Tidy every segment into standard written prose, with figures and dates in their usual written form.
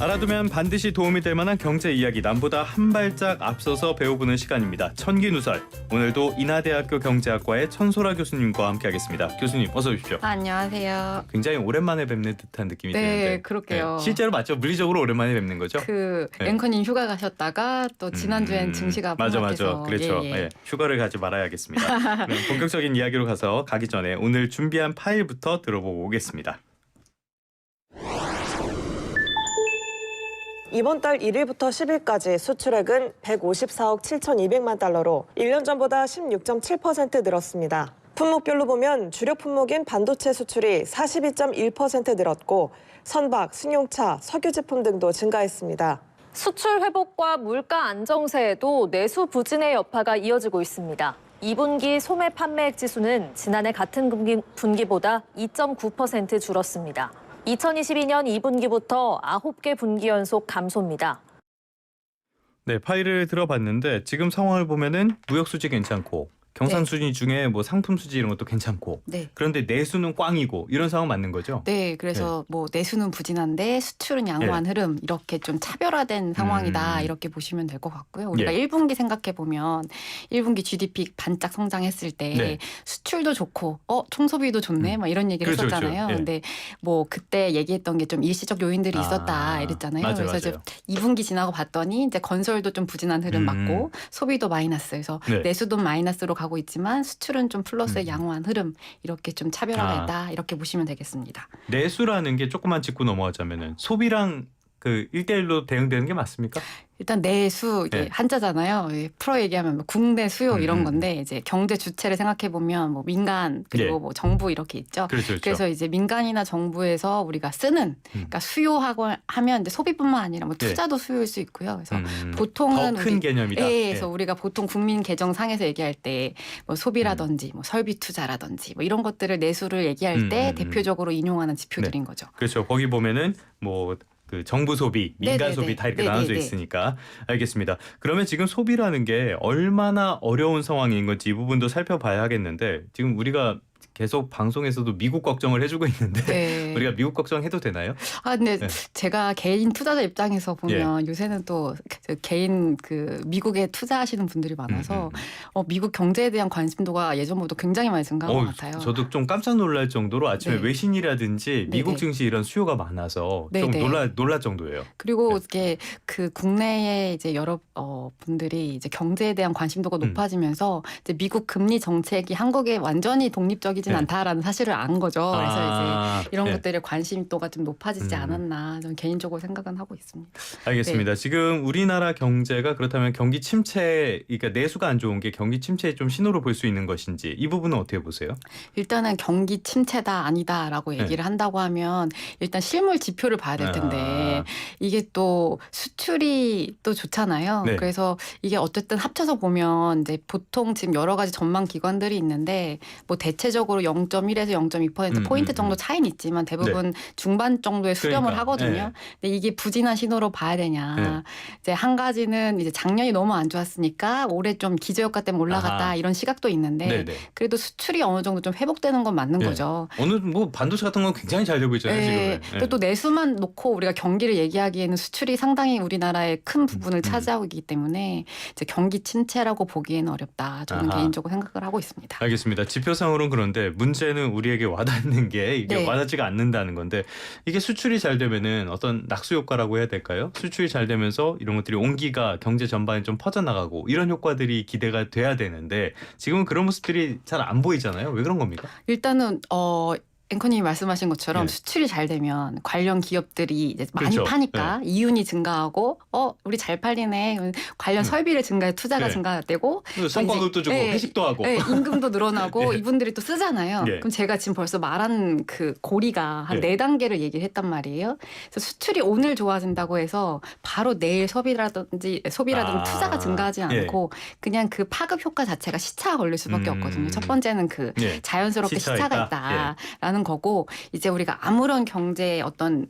알아두면 반드시 도움이 될 만한 경제 이야기, 남보다 한 발짝 앞서서 배워보는 시간입니다. 천기누설. 오늘도 인하대학교 경제학과의 천소라 교수님과 함께하겠습니다. 교수님 어서 오십시오. 안녕하세요. 굉장히 오랜만에 뵙는 듯한 느낌이 네, 드는데. 그럴게요. 실제로 맞죠? 물리적으로 오랜만에 뵙는 거죠? 네. 앵커님 휴가 가셨다가 또 지난주엔 증시가 맞아. 폭락해서 그렇죠. 예. 예, 휴가를 가지 말아야겠습니다. 네, 본격적인 이야기로 가기 전에 오늘 준비한 파일부터 들어보고 오겠습니다. 이번 달 1일부터 10일까지 수출액은 154억 7,200만 달러로 1년 전보다 16.7% 늘었습니다. 품목별로 보면 주력 품목인 반도체 수출이 42.1% 늘었고 선박, 승용차, 석유 제품 등도 증가했습니다. 수출 회복과 물가 안정세에도 내수 부진의 여파가 이어지고 있습니다. 2분기 소매 판매액 지수는 지난해 같은 분기보다 2.9% 줄었습니다. 2022년 2분기부터 9개 분기 연속 감소입니다. 네, 파일을 들어봤는데 지금 상황을 보면은 무역 수지 괜찮고 경상 수지 중에 뭐 상품 수지 이런 것도 괜찮고 네. 그런데 내수는 꽝이고 이런 상황 맞는 거죠? 네, 그래서 뭐 내수는 부진한데 수출은 양호한 흐름, 이렇게 좀 차별화된 상황이다, 이렇게 보시면 될 것 같고요. 우리가 1분기 생각해 보면 1분기 GDP 반짝 성장했을 때 수출도 좋고 총소비도 좋네, 막 이런 얘기를 그렇죠, 했었잖아요. 그렇죠. 근데 뭐 그때 얘기했던 게 좀 일시적 요인들이 있었다 이랬잖아요. 맞아요, 그래서 이제 맞아요. 2분기 지나고 봤더니 이제 건설도 좀 부진한 흐름 맞고 소비도 마이너스, 그래서 내수도 마이너스로 가고 있지만 수출은 좀 플러스의 양호한 흐름, 이렇게 좀 차별화가 있다, 이렇게 보시면 되겠습니다. 내수라는 게 조금만 짚고 넘어가자면은 소비랑 그 1대1로 대응되는 게 맞습니까? 일단 내수 이게 한자잖아요. 풀어 얘기하면 뭐 국내 수요 이런 건데, 이제 경제 주체를 생각해 보면 뭐 민간 그리고 뭐 정부 이렇게 있죠. 그렇죠. 그래서 이제 민간이나 정부에서 우리가 쓰는, 그러니까 수요하고 하면 이제 소비뿐만 아니라 뭐 투자도 수요일 수 있고요. 그래서 보통은 더 큰 개념이다. 그래서 우리가 보통 국민 계정상에서 얘기할 때 뭐 소비라든지 뭐 설비 투자라든지 뭐 이런 것들을 내수를 얘기할 때 대표적으로 인용하는 지표들인 거죠. 그렇죠. 거기 보면은 뭐 그 정부 소비, 민간 소비 다 이렇게 나눠져 있으니까. 알겠습니다. 그러면 지금 소비라는 게 얼마나 어려운 상황인 건지 이 부분도 살펴봐야 하겠는데, 지금 우리가 계속 방송에서도 미국 걱정을 해주고 있는데 우리가 미국 걱정해도 되나요? 근데 제가 개인 투자자 입장에서 보면 요새는 또 개인 미국에 투자하시는 분들이 많아서 미국 경제에 대한 관심도가 예전보다 굉장히 많이 증가한 것 같아요. 저도 좀 깜짝 놀랄 정도로 아침에 외신이라든지 미국 증시 이런 수요가 많아서 좀 놀랄 정도예요. 그리고 이게 국내에 이제 여러 분들이 이제 경제에 대한 관심도가 높아지면서 이제 미국 금리 정책이 한국에 완전히 독립적이진 않다라는 사실을 안 거죠. 그래서 이제 이런 것들의 관심도가 좀 높아지지 않았나, 저는 개인적으로 생각은 하고 있습니다. 알겠습니다. 지금 우리나라 경제가 그렇다면 경기 침체, 그러니까 내수가 안 좋은 게 경기 침체의 좀 신호로 볼 수 있는 것인지, 이 부분은 어떻게 보세요? 일단은 경기 침체다 아니다라고 얘기를 한다고 하면 일단 실물 지표를 봐야 될 텐데 이게 또 수출이 또 좋잖아요. 그래서 이게 어쨌든 합쳐서 보면 이제 보통 지금 여러 가지 전망 기관들이 있는데 뭐 대체적으로 0.1에서 0.2% 포인트 정도 차이는 있지만 대부분 중반 정도의 수렴을 하거든요. 근데 이게 부진한 신호로 봐야 되냐? 이제 한 가지는 이제 작년이 너무 안 좋았으니까 올해 좀 기저효과 때문에 올라갔다, 이런 시각도 있는데 그래도 수출이 어느 정도 좀 회복되는 건 맞는 거죠. 어느 뭐 반도체 같은 건 굉장히 잘 되고 있잖아요. 지금. 또 내수만 놓고 우리가 경기를 얘기하기에는 수출이 상당히 우리나라의 큰 부분을 차지하고 있기 때문에 이제 경기 침체라고 보기에는 어렵다, 저는 개인적으로 생각을 하고 있습니다. 알겠습니다. 지표상으로는 그런데 문제는 우리에게 와닿는 게 이게 와닿지가 않는다는 건데, 이게 수출이 잘 되면은 어떤 낙수 효과라고 해야 될까요? 수출이 잘 되면서 이런 것들이 온기가 경제 전반에 좀 퍼져나가고 이런 효과들이 기대가 돼야 되는데 지금은 그런 모습들이 잘 안 보이잖아요. 왜 그런 겁니까? 일단은 앵커님이 말씀하신 것처럼 수출이 잘 되면 관련 기업들이 이제 많이 파니까 이윤이 증가하고 우리 잘 팔리네, 관련 설비를 증가해 투자가 증가되고 성과급도 주고 회식도 하고 임금도 늘어나고 이분들이 또 쓰잖아요. 그럼 제가 지금 벌써 말한 그 고리가 한 4단계를 얘기를 했단 말이에요. 그래서 수출이 오늘 좋아진다고 해서 바로 내일 소비라든지 투자가 증가하지 않고 그냥 그 파급 효과 자체가 시차가 걸릴 수밖에 없거든요. 첫 번째는 자연스럽게 시차가 있다라는 거고, 이제 우리가 아무런 경제의 어떤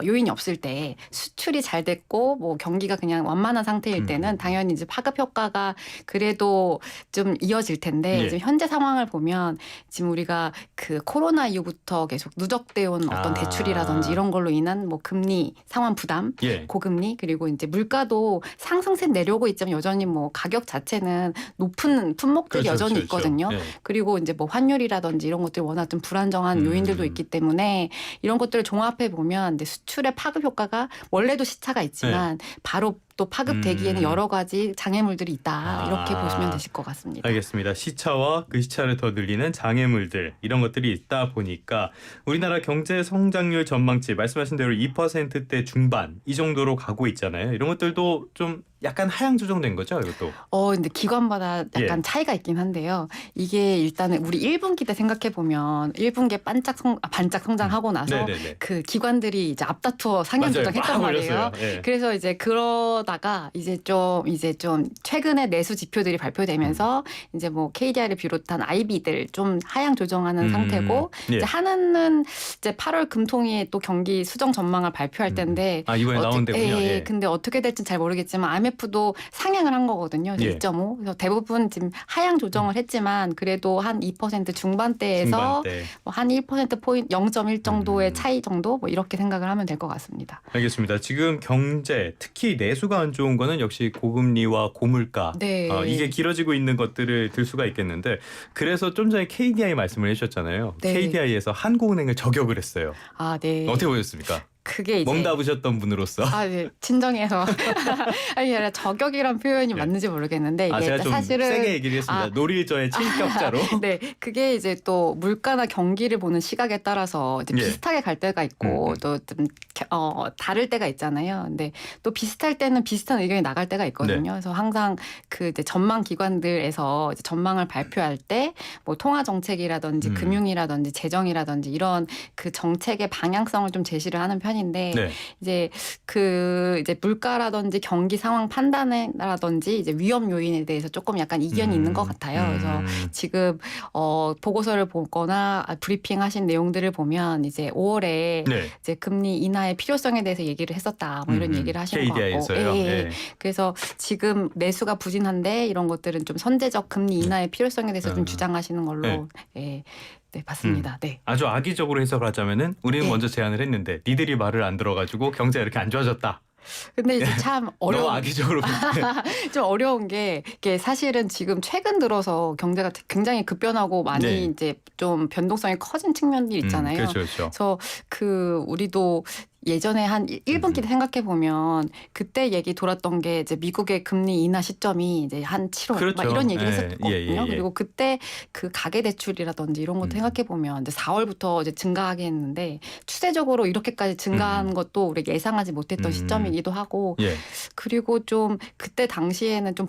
요인이 없을 때 수출이 잘 됐고 뭐 경기가 그냥 완만한 상태일 때는 당연히 이제 파급 효과가 그래도 좀 이어질 텐데 지금 현재 상황을 보면 지금 우리가 그 코로나 이후부터 계속 누적되어 온 어떤 대출이라든지 이런 걸로 인한 뭐 금리 상환 부담, 고금리 그리고 이제 물가도 상승세 내려오고 있지만 여전히 뭐 가격 자체는 높은 품목들이 여전히 있거든요. 그리고 이제 뭐 환율이라든지 이런 것들이 워낙 좀 불안정한 요인들도 있기 때문에 이런 것들을 종합해 보면 이제 수출의 파급 효과가 원래도 시차가 있지만 바로 또 파급되기에는 여러 가지 장애물들이 있다. 이렇게 보시면 되실 것 같습니다. 알겠습니다. 시차와 그 시차를 더 늘리는 장애물들 이런 것들이 있다 보니까 우리나라 경제 성장률 전망치 말씀하신 대로 2%대 중반 이 정도로 가고 있잖아요. 이런 것들도 좀 약간 하향 조정된 거죠, 이것도? 근데 기관마다 약간 차이가 있긴 한데요. 이게 일단은 우리 1분기 때 생각해 보면 1분기에 반짝 성장하고 나서 그 기관들이 이제 앞다투어 상향 조정했단 말이에요. 그래서 이제 그러다가 이제 좀 최근에 내수 지표들이 발표되면서 이제 뭐 KDI를 비롯한 IB들 좀 하향 조정하는 상태고 이제 하나는 이제 8월 금통위에 또 경기 수정 전망을 발표할 텐데 이번에 나온대군요. 근데 어떻게 될지는 잘 모르겠지만 IMF도 상향을 한 거거든요. 2.5. 그래서 대부분 지금 하향 조정을 했지만 그래도 한 2% 중반대에서 뭐 한 1%포인트 0.1 정도의 차이 정도 뭐 이렇게 생각을 하면 될 것 같습니다. 알겠습니다. 지금 경제 특히 내수가 안 좋은 거는 역시 고금리와 고물가 이게 길어지고 있는 것들을 들 수가 있겠는데 그래서 좀 전에 KDI 말씀을 해주셨잖아요. KDI에서 한국은행을 저격을 했어요. 어떻게 보셨습니까? 그게 이제 몸담으셨던 분으로서 친정에서 아니 저격이란 표현이 맞는지 모르겠는데 이게 제가 좀 사실은 세게 얘기를 했습니다. 노리저의 칠격자로. 그게 이제 또 물가나 경기를 보는 시각에 따라서 이제 비슷하게 갈 때가 있고 또 좀 다를 때가 있잖아요. 근데 또 비슷할 때는 비슷한 의견이 나갈 때가 있거든요. 그래서 항상 그 이제 전망 기관들에서 이제 전망을 발표할 때 뭐 통화 정책이라든지 금융이라든지 재정이라든지 이런 그 정책의 방향성을 좀 제시를 하는 편인데 이제 물가라든지 경기 상황 판단이라든지 이제 위험 요인에 대해서 조금 약간 이견이 있는 것 같아요. 그래서 지금 보고서를 보거나 브리핑하신 내용들을 보면 이제 5월에 이제 금리 인하의 필요성에 대해서 얘기를 했었다. 뭐 이런 얘기를 하신 것 같고. 그래서 지금 내수가 부진한데 이런 것들은 좀 선제적 금리 인하의 필요성에 대해서 좀 주장하시는 걸로. 맞습니다. 아주 악의적으로 해석을 하자면은 우리는 먼저 제안을 했는데 니들이 말을 안 들어가지고 경제가 이렇게 안 좋아졌다. 근데 이제 참 어려운 너무 악의적으로 좀 어려운 게 이게 사실은 지금 최근 들어서 경제가 굉장히 급변하고 많이 이제 좀 변동성이 커진 측면이 있잖아요. 그래서 우리도 예전에 한 1분기 때 생각해 보면 그때 얘기 돌았던 게 이제 미국의 금리 인하 시점이 이제 한 7월 막 이런 얘기를 했었거든요. 그리고 그때 그 가계 대출이라든지 이런 것도 생각해 보면 이제 4월부터 이제 증가하게 했는데 추세적으로 이렇게까지 증가한 것도 우리가 예상하지 못했던 시점이기도 하고 그리고 좀 그때 당시에는 좀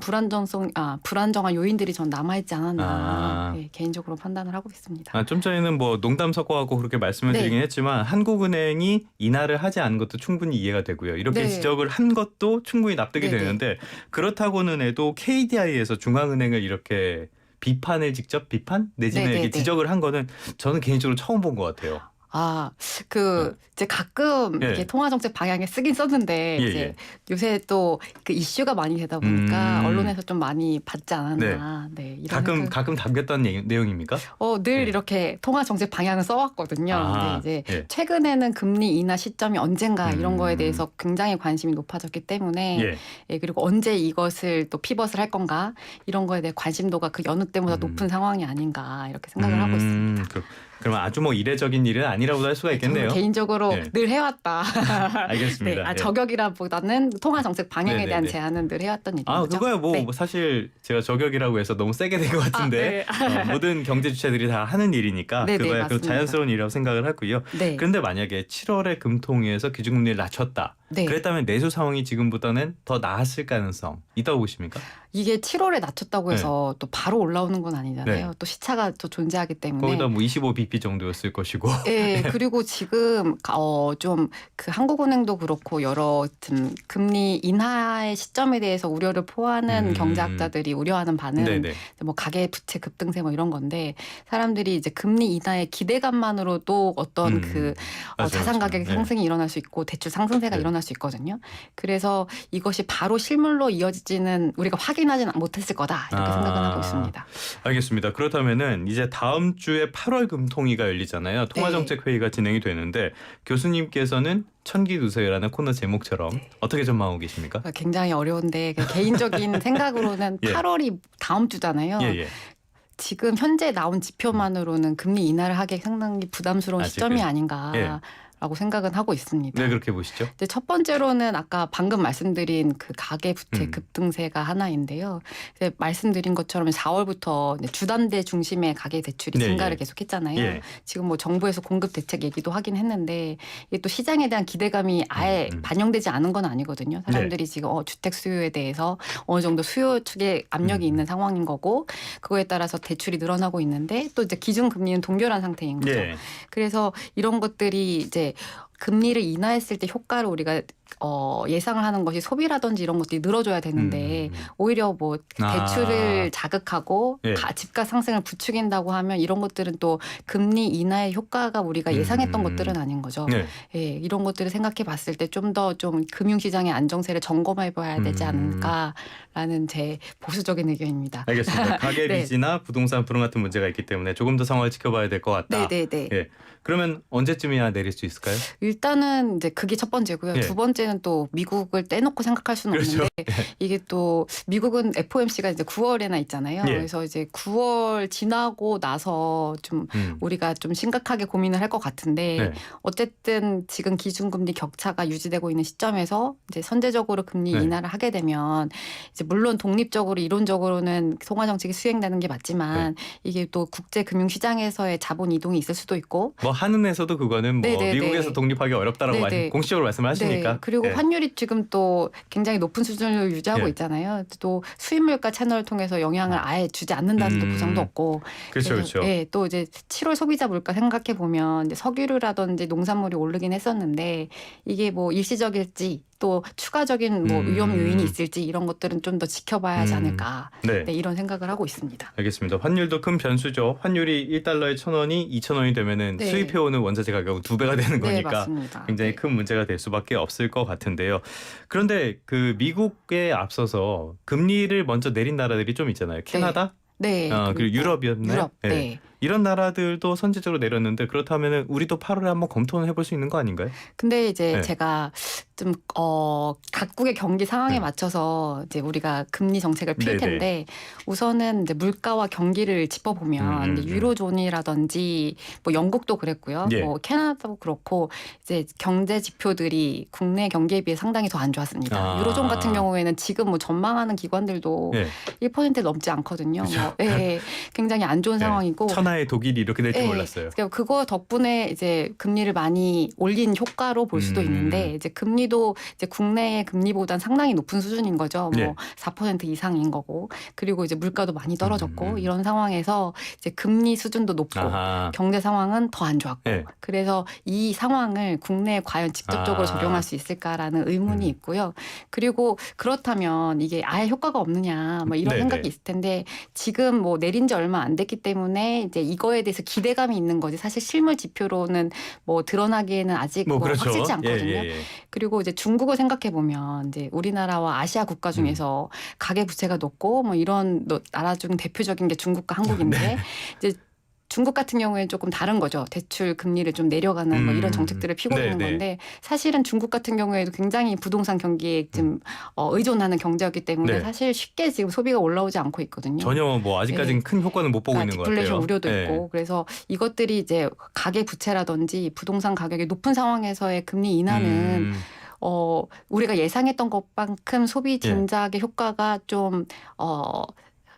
불안정한 요인들이 전 남아있지 않았나 개인적으로 판단을 하고 있습니다. 좀 전에는 뭐 농담 섞어하고 그렇게 말씀을 드리긴 했지만 한국은행이 인하를 하지 않은 것도 충분히 이해가 되고요. 이렇게 지적을 한 것도 충분히 납득이 되는데 그렇다고는 해도 KDI에서 중앙은행을 이렇게 직접 비판 내지는 이렇게 지적을 한 거는 저는 개인적으로 처음 본 것 같아요. 이제 가끔 이렇게 통화 정책 방향에 쓰긴 썼는데 이제 요새 또 그 이슈가 많이 되다 보니까 언론에서 좀 많이 받지 않았나. 가끔 담겼던 내용입니까? 늘 이렇게 통화 정책 방향을 써왔거든요. 근데 이제 최근에는 금리 인하 시점이 언젠가 이런 거에 대해서 굉장히 관심이 높아졌기 때문에 그리고 언제 이것을 또 피벗을 할 건가 이런 거에 대해 관심도가 그 여느 때보다 높은 상황이 아닌가 이렇게 생각을 하고 있습니다. 그러면 아주 뭐 이례적인 일은 아니라고도 할 수가 있겠네요. 개인적으로 늘 해왔다. 알겠습니다. 저격이라보다는 통화 정책 방향에 대한 제안은 늘 해왔던 일이죠. 그거야 뭐 사실 제가 저격이라고 해서 너무 세게 된 것 같은데 모든 경제 주체들이 다 하는 일이니까 그거야 자연스러운 일이라고 생각을 하고요. 그런데 만약에 7월에 금통위에서 기준금리를 낮췄다. 네. 그랬다면 내수 상황이 지금보다는 더 나았을 가능성 있다고 보십니까? 이게 7월에 낮췄다고 해서 또 바로 올라오는 건 아니잖아요. 네. 또 시차가 또 존재하기 때문에. 거기다 뭐 25bp 정도였을 것이고. 네, 그리고 지금 좀 그 한국은행도 그렇고 여러 좀 금리 인하의 시점에 대해서 우려를 포하는 경제학자들이 우려하는 바는 네네. 뭐 가계 부채 급등세 뭐 이런 건데 사람들이 이제 금리 인하의 기대감만으로도 어떤 그 맞아요, 자산 가격의 맞아요. 상승이 일어날 수 있고 대출 상승세가 네. 일어날 수 있거든요. 그래서 이것이 바로 실물로 이어지지는 우리가 확인하지는 못했을 거다 이렇게 생각을 하고 있습니다. 알겠습니다. 그렇다면은 이제 다음 주에 8월 금통위가 열리잖아요. 통화정책회의가 진행이 되는데 교수님께서는 천기누세라는 코너 제목처럼 어떻게 전망하고 계십니까? 굉장히 어려운데 개인적인 생각으로는 예. 8월이 다음 주잖아요. 예. 지금 현재 나온 지표만으로는 금리 인하를 하기 상당히 부담스러운 아직은. 시점이 아닌가라고 생각은 하고 있습니다. 네, 그렇게 보시죠. 이제 첫 번째로는 아까 방금 말씀드린 그 가계 부채 음. 급등세가 하나인데요. 이제 말씀드린 것처럼 4월부터 이제 주담대 중심의 가계 대출이 네, 증가를 예. 계속했잖아요. 예. 지금 뭐 정부에서 공급 대책 얘기도 하긴 했는데 이게 또 시장에 대한 기대감이 아예 반영되지 않은 건 아니거든요. 사람들이 지금 주택 수요에 대해서 어느 정도 수요 측에 압력이 있는 상황인 거고 그거에 따라서 대출이 늘어나고 있는데 또 이제 기준 금리는 동결한 상태인 거죠. 예. 그래서 이런 것들이 이제 금리를 인하했을 때 효과를 우리가 예상을 하는 것이 소비라든지 이런 것들이 늘어줘야 되는데 오히려 뭐 대출을 자극하고 예. 집값 상승을 부추긴다고 하면 이런 것들은 또 금리 인하의 효과가 우리가 예상했던 것들은 아닌 거죠. 네. 예, 이런 것들을 생각해 봤을 때 좀 더 좀 금융시장의 안정세를 점검해 봐야 되지 않을까라는 제 보수적인 의견입니다. 알겠습니다. 가계 네. 빚이나 부동산 불응 같은 문제가 있기 때문에 조금 더 상황을 지켜봐야 될 것 같다. 네네네. 예. 그러면 언제쯤이야 내릴 수 있을까요? 일단은 이제 그게 첫 번째고요. 예. 두 번째는 또 미국을 떼놓고 생각할 수는 그렇죠. 없는데 이게 또 미국은 FOMC가 이제 9월에나 있잖아요. 예. 그래서 이제 9월 지나고 나서 좀 우리가 좀 심각하게 고민을 할 것 같은데 네. 어쨌든 지금 기준금리 격차가 유지되고 있는 시점에서 이제 선제적으로 금리 네. 인하를 하게 되면 이제 물론 독립적으로 이론적으로는 통화 정책이 수행되는 게 맞지만 이게 또 국제 금융 시장에서의 자본 이동이 있을 수도 있고 뭐 한은에서도 그거는 뭐 네네네. 미국에서 독립하기 어렵다라고 네네. 공식적으로 말씀을 하시니까. 네. 그리고 예. 환율이 지금 또 굉장히 높은 수준을 유지하고 예. 있잖아요. 또 수입 물가 채널을 통해서 영향을 아예 주지 않는다는 또 보장도 없고. 그렇죠, 그래서, 그렇죠. 예, 또 이제 7월 소비자 물가 생각해 보면 이제 석유류라든지 농산물이 오르긴 했었는데 이게 뭐 일시적일지 또 추가적인 뭐 위험 요인이 있을지 이런 것들은 좀 더 지켜봐야 하지 않을까. 네. 네, 이런 생각을 하고 있습니다. 알겠습니다. 환율도 큰 변수죠. 환율이 1달러에 1,000원이 2,000원이 되면은 네. 수입해오는 원자재 가격은 2배가 되는 네, 거니까 맞습니다. 굉장히 큰 문제가 될 수밖에 없을 것 같은데요. 그런데 그 미국에 앞서서 금리를 먼저 내린 나라들이 좀 있잖아요. 캐나다, 네. 그리고 유럽이었나요? 유럽. 네. 네. 이런 나라들도 선제적으로 내렸는데 그렇다면 우리도 8월에 한번 검토는 해볼 수 있는 거 아닌가요? 근데 이제 네. 제가 좀 각국의 경기 상황에 네. 맞춰서 이제 우리가 금리 정책을 필 네네. 텐데 우선은 이제 물가와 경기를 짚어보면 이제 유로존이라든지 뭐 영국도 그랬고요, 예. 뭐 캐나다도 그렇고 이제 경제 지표들이 국내 경기에 비해 상당히 더 안 좋았습니다. 아. 유로존 같은 경우에는 지금 뭐 전망하는 기관들도 예. 1% 넘지 않거든요. 그렇죠. 뭐, 예, 굉장히 안 좋은 네. 상황이고. 천하의 독일이 이렇게 될 줄 네. 몰랐어요. 그러니까 그거 덕분에 이제 금리를 많이 올린 효과로 볼 수도 있는데 이제 금리도 이제 국내의 금리보단 상당히 높은 수준인 거죠. 뭐 네. 4% 이상인 거고 그리고 이제 물가도 많이 떨어졌고 이런 상황에서 이제 금리 수준도 높고 아하. 경제 상황은 더 안 좋았고 네. 그래서 이 상황을 국내에 과연 직접적으로 적용할 수 있을까라는 의문이 있고요. 그리고 그렇다면 이게 아예 효과가 없느냐 뭐 이런 네네. 생각이 있을 텐데 지금 뭐 내린 지 얼마 안 됐기 때문에 이제 이거에 대해서 기대감이 있는 거지 사실 실물 지표로는 뭐 드러나기에는 아직 뭐 그렇죠. 확실치 않거든요. 예. 그리고 이제 중국을 생각해 보면 이제 우리나라와 아시아 국가 중에서 가계 부채가 높고 뭐 이런 나라 중 대표적인 게 중국과 한국인데 네. 이제 중국 같은 경우에는 조금 다른 거죠. 대출 금리를 좀 내려가는 뭐 이런 정책들을 피고 있는 네네. 건데 사실은 중국 같은 경우에도 굉장히 부동산 경기에 좀 의존하는 경제였기 때문에 네. 사실 쉽게 지금 소비가 올라오지 않고 있거든요. 전혀 뭐 아직까지는 네. 큰 효과는 못 보고 있는 것 같아요. 디플레이션 우려도 예. 있고 그래서 이것들이 이제 가계 부채라든지 부동산 가격이 높은 상황에서의 금리 인하는 우리가 예상했던 것만큼 소비 진작의 효과가 좀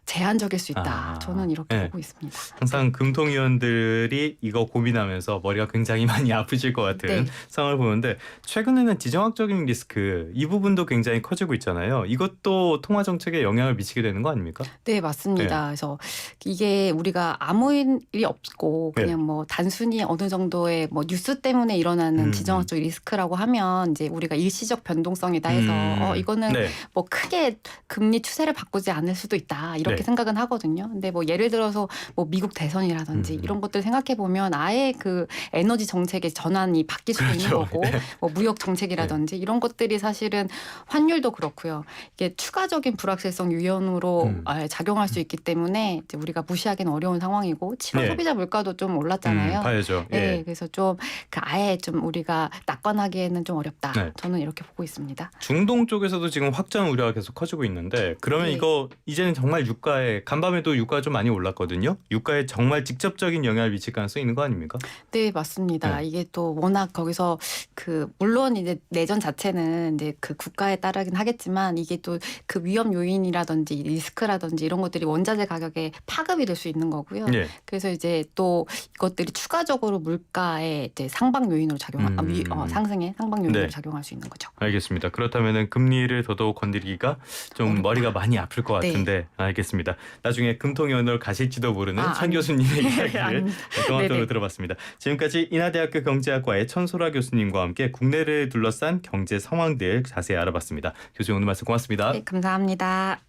제한적일 수 있다. 아, 저는 이렇게 네. 보고 있습니다. 항상 금통위원들이 이거 고민하면서 머리가 굉장히 많이 아프실 것 같은 네. 상황을 보는데 최근에는 지정학적인 리스크 이 부분도 굉장히 커지고 있잖아요. 이것도 통화 정책에 영향을 미치게 되는 거 아닙니까? 네, 맞습니다. 그래서 이게 우리가 아무 일이 없고 그냥 뭐 단순히 어느 정도의 뭐 뉴스 때문에 일어나는 지정학적 리스크라고 하면 이제 우리가 일시적 변동성이다 해서 이거는 네. 뭐 크게 금리 추세를 바꾸지 않을 수도 있다 이렇게 네. 생각은 하거든요. 근데 뭐 예를 들어서 뭐 미국 대선이라든지 이런 것들 생각해 보면 아예 그 에너지 정책의 전환이 바뀔 수도 있는 그렇죠. 거고 뭐 무역 정책이라든지 이런 것들이 사실은 환율도 그렇고요. 이게 추가적인 불확실성 유연으로 작용할 수 있기 때문에 이제 우리가 무시하기는 어려운 상황이고 7월 네. 소비자 물가도 좀 올랐잖아요. 봐야죠. 네, 그래서 좀 그 아예 좀 우리가 낙관하기에는 좀 어렵다. 네. 저는 이렇게 보고 있습니다. 중동 쪽에서도 지금 확전 우려가 계속 커지고 있는데 그러면 네. 이거 이제는 정말 유가에 간밤에도 유가가 좀 많이 올랐거든요. 유가에 정말 직접적인 영향을 미칠 가능성이 있는 거 아닙니까? 네, 맞습니다. 네. 이게 또 워낙 거기서 그 물론 이제 내전 자체는 이제 그 국가에 따르긴 하겠지만 이게 또 그 위험 요인이라든지 리스크라든지 이런 것들이 원자재 가격에 파급이 될 수 있는 거고요. 네. 그래서 이제 또 이것들이 추가적으로 물가에 이제 상방 요인으로 상승의 상방 요인으로 네. 작용할 수 있는 거죠. 알겠습니다. 그렇다면은 금리를 더더욱 건드리기가 좀 어렵다. 머리가 많이 아플 것 네. 같은데 알겠습니다. 나중에 금통위원으로 가실지도 모르는 천 아니. 교수님의 이야기를 아니. 종합적으로 네네. 들어봤습니다. 지금까지 인하대학교 경제학과의 천소라 교수님과 함께 국내를 둘러싼 경제 상황들 자세히 알아봤습니다. 교수님 오늘 말씀 고맙습니다. 네, 감사합니다.